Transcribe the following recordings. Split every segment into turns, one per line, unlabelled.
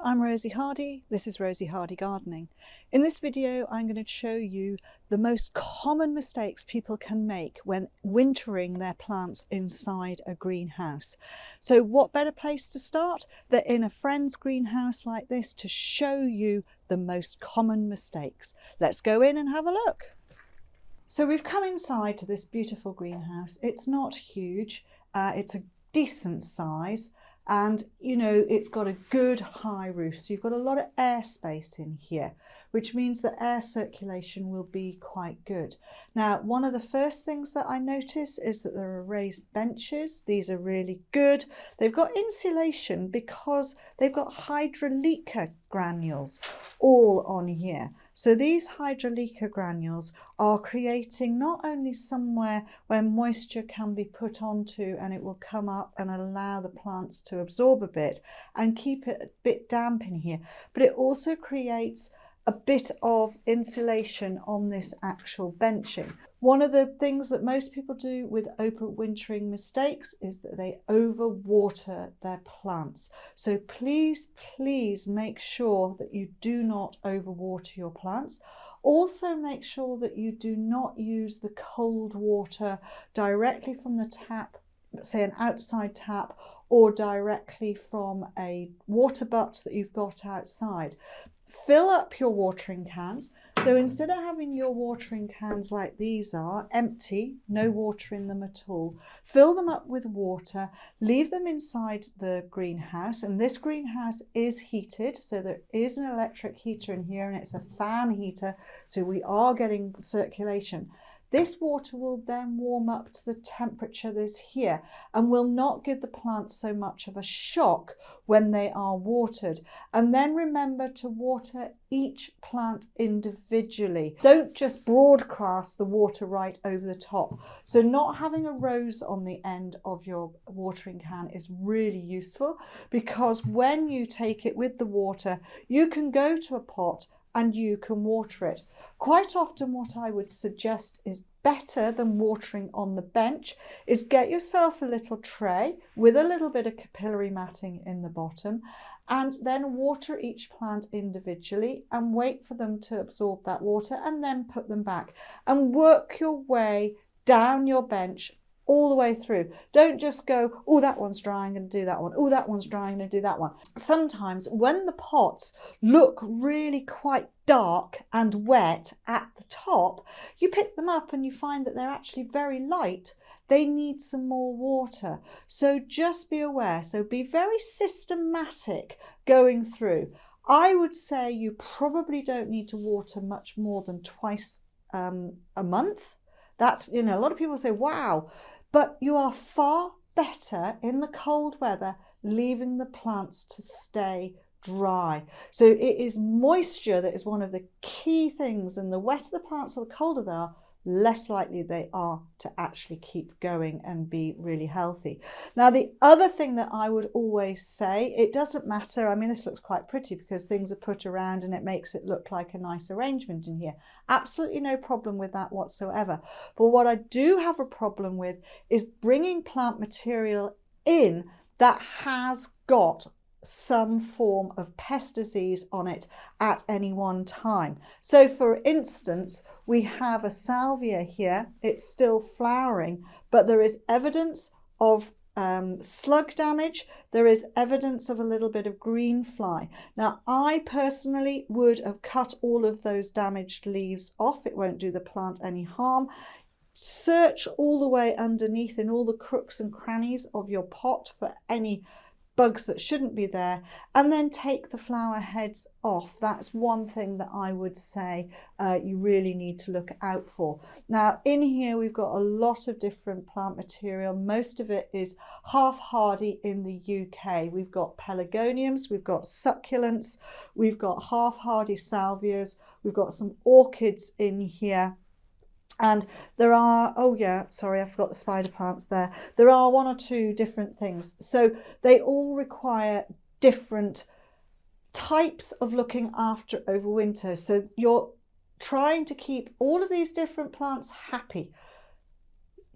I'm Rosie Hardy. This is Rosie Hardy Gardening. In this video, I'm going to show you the most common mistakes people can make when wintering their plants inside a greenhouse. So what better place to start than in a friend's greenhouse like this to show you the most common mistakes. Let's go in and have a look. So we've come inside to this beautiful greenhouse. It's not huge, it's a decent size. And you know, it's got a good high roof, so you've got a lot of air space in here, which means that air circulation will be quite good. Now, one of the first things that I notice is that there are raised benches. These are really good. They've got insulation because they've got hydroleca granules all on here. So these hydroleca granules are creating not only somewhere where moisture can be put onto and it will come up and allow the plants to absorb a bit and keep it a bit damp in here, but it also creates a bit of insulation on this actual benching. One of the things that most people do with overwintering mistakes is that they overwater their plants. So please make sure that you do not overwater your plants. Also make sure that you do not use the cold water directly from the tap, say an outside tap, or directly from a water butt that you've got outside. Fill up your watering cans. So instead of having your watering cans like these are, empty, no water in them at all, fill them up with water, leave them inside the greenhouse. And this greenhouse is heated, so there is an electric heater in here and it's a fan heater, so we are getting circulation. This water will then warm up to the temperature that's here and will not give the plants so much of a shock when they are watered. And then remember to water each plant individually. Don't just broadcast the water right over the top. So not having a rose on the end of your watering can is really useful, because when you take it with the water, you can go to a pot and you can water it. Quite often what I would suggest is better than watering on the bench is get yourself a little tray with a little bit of capillary matting in the bottom, and then water each plant individually and wait for them to absorb that water and then put them back and work your way down your bench all the way through. Don't just go, oh, that one's dry, I'm going to do that one. Oh, that one's dry, I'm going to do that one. Sometimes when the pots look really quite dark and wet at the top, you pick them up and you find that they're actually very light. They need some more water. So just be aware. So be very systematic going through. I would say you probably don't need to water much more than twice a month. That's, you know, a lot of people say, wow, but you are far better in the cold weather leaving the plants to stay dry. So it is moisture that is one of the key things, and the wetter the plants or the colder they are, less likely they are to actually keep going and be really healthy. Now, the other thing that I would always say, it doesn't matter. I mean, this looks quite pretty because things are put around and it makes it look like a nice arrangement in here. Absolutely no problem with that whatsoever. But what I do have a problem with is bringing plant material in that has got some form of pest disease on it at any one time. So for instance, we have a salvia here. It's still flowering, but there is evidence of slug damage. There is evidence of a little bit of green fly. Now, I personally would have cut all of those damaged leaves off. It won't do the plant any harm. Search all the way underneath in all the crooks and crannies of your pot for any bugs that shouldn't be there, and then take the flower heads off. That's one thing that I would say you really need to look out for. Now, in here we've got a lot of different plant material. Most of it is half hardy in the UK. We've got pelargoniums, we've got succulents, we've got half hardy salvias, we've got some orchids in here. And there are, oh yeah, sorry, I forgot the spider plants there. There are one or two different things. So they all require different types of looking after over winter. So you're trying to keep all of these different plants happy.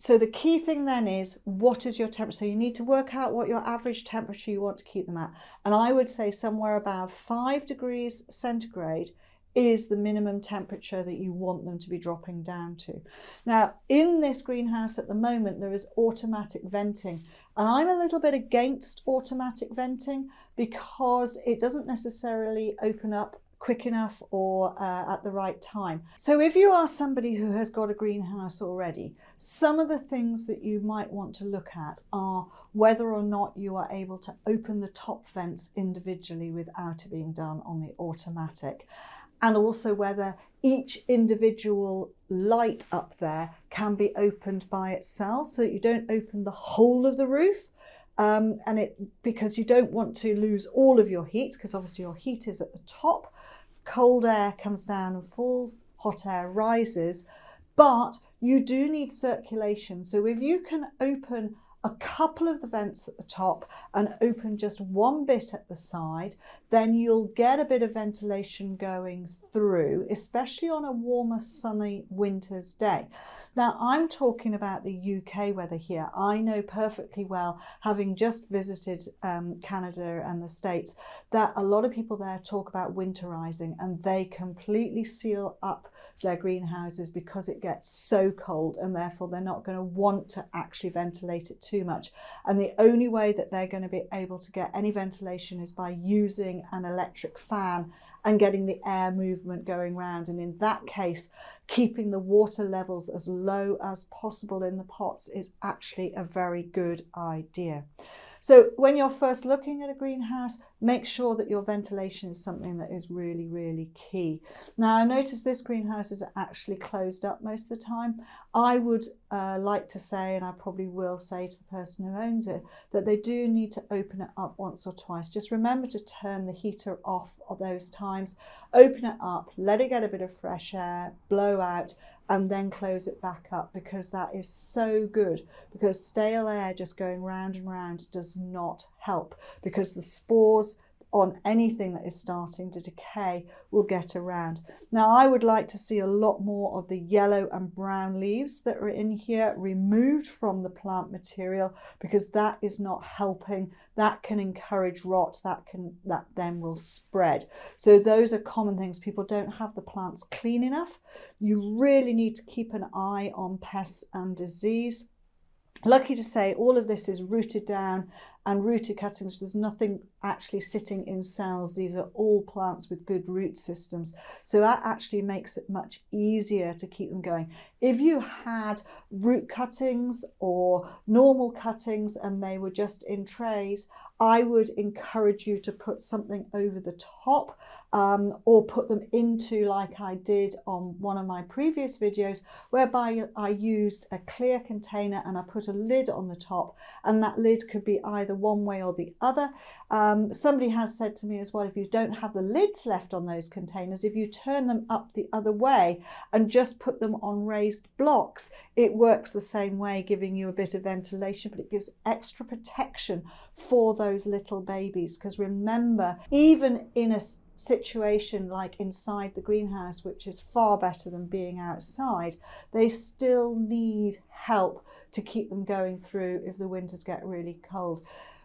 So the key thing then is, what is your temperature? So you need to work out what your average temperature you want to keep them at. And I would say somewhere about 5 degrees centigrade is the minimum temperature that you want them to be dropping down to. Now, in this greenhouse at the moment, there is automatic venting. And I'm a little bit against automatic venting because it doesn't necessarily open up quick enough or at the right time. So if you are somebody who has got a greenhouse already, some of the things that you might want to look at are whether or not you are able to open the top vents individually without it being done on the automatic, and also whether each individual light up there can be opened by itself so that you don't open the whole of the roof. Because you don't want to lose all of your heat, because obviously your heat is at the top. Cold air comes down and falls, hot air rises, but you do need circulation. So if you can open a couple of the vents at the top and open just one bit at the side, then you'll get a bit of ventilation going through, especially on a warmer, sunny winter's day. Now, I'm talking about the UK weather here. I know perfectly well, having just visited Canada and the States, that a lot of people there talk about winterizing, and they completely seal up their greenhouses because it gets so cold, and therefore they're not going to want to actually ventilate it too much. And the only way that they're going to be able to get any ventilation is by using an electric fan and getting the air movement going round. And in that case, keeping the water levels as low as possible in the pots is actually a very good idea. So when you're first looking at a greenhouse, make sure that your ventilation is something that is really, really key. Now, I noticed this greenhouse is actually closed up most of the time. I would like to say, and I probably will say to the person who owns it, that they do need to open it up once or twice. Just remember to turn the heater off at those times, open it up, let it get a bit of fresh air, blow out, and then close it back up, because that is so good. Because stale air just going round and round does not help, because the spores on anything that is starting to decay will get around. Now, I would like to see a lot more of the yellow and brown leaves that are in here removed from the plant material, because that is not helping. That can encourage rot, that then will spread. So those are common things. People don't have the plants clean enough. You really need to keep an eye on pests and disease. Lucky to say, all of this is rooted down and rooted cuttings. There's nothing actually sitting in cells. These are all plants with good root systems. So that actually makes it much easier to keep them going. If you had root cuttings or normal cuttings and they were just in trays, I would encourage you to put something over the top, or put them into, like I did on one of my previous videos, whereby I used a clear container and I put a lid on the top, and that lid could be either one way or the other. Somebody has said to me as well, if you don't have the lids left on those containers, if you turn them up the other way and just put them on raised blocks, it works the same way, giving you a bit of ventilation, but it gives extra protection for those little babies. Because remember, even in a situation like inside the greenhouse, which is far better than being outside, they still need help to keep them going through if the winters get really cold.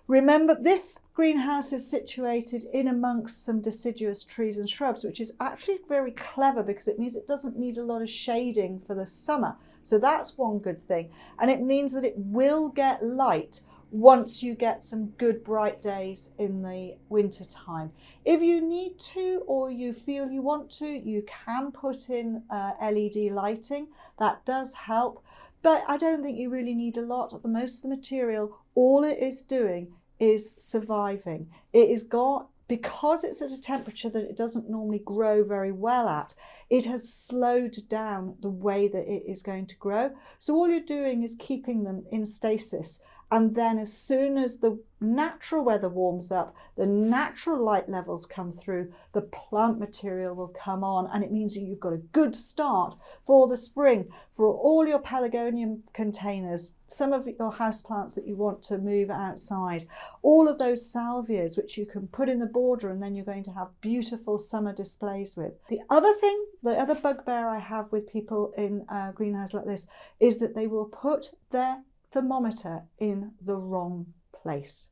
Remember, this greenhouse is situated in amongst some deciduous trees and shrubs, which is actually very clever, because it means it doesn't need a lot of shading for the summer. So that's one good thing. And it means that it will get light once you get some good bright days in the winter time. If you need to, or you feel you want to, you can put in LED lighting. That does help, but I don't think you really need a lot. Most of the material, all it is doing is surviving. It is got, because it's at a temperature that it doesn't normally grow very well at, it has slowed down the way that it is going to grow. So all you're doing is keeping them in stasis, And then as soon as the natural weather warms up, the natural light levels come through, the plant material will come on, and it means that you've got a good start for the spring, for all your pelargonium containers, some of your houseplants that you want to move outside, all of those salvias which you can put in the border, and then you're going to have beautiful summer displays with. The other thing, the other bugbear I have with people in a greenhouse like this is that they will put their thermometer in the wrong place.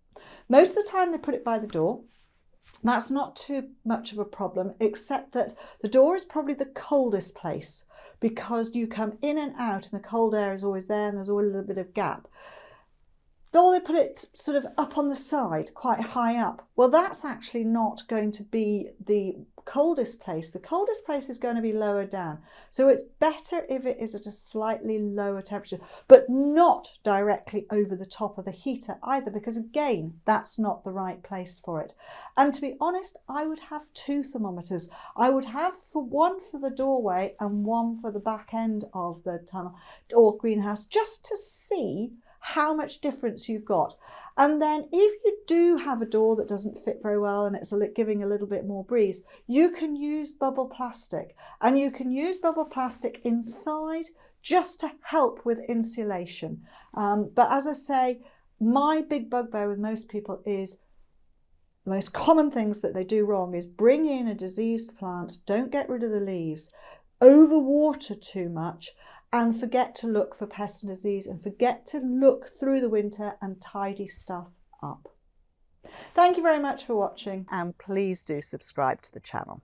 Most of the time they put it by the door. That's not too much of a problem, except that the door is probably the coldest place because you come in and out and the cold air is always there and there's always a little bit of gap. Though they put it sort of up on the side, quite high up, well, that's actually not going to be the coldest place. The coldest place is going to be lower down. So it's better if it is at a slightly lower temperature, but not directly over the top of the heater either, because again, that's not the right place for it. And to be honest, I would have two thermometers. I would have one for the doorway and one for the back end of the tunnel or greenhouse, just to see how much difference you've got. And then if you do have a door that doesn't fit very well and it's giving a little bit more breeze, you can use bubble plastic, and you can use bubble plastic inside just to help with insulation. But as I say, my big bugbear with most people is the most common things that they do wrong is bring in a diseased plant, don't get rid of the leaves, overwater too much, and forget to look for pest and disease, and forget to look through the winter and tidy stuff up. Thank you very much for watching, and please do subscribe to the channel.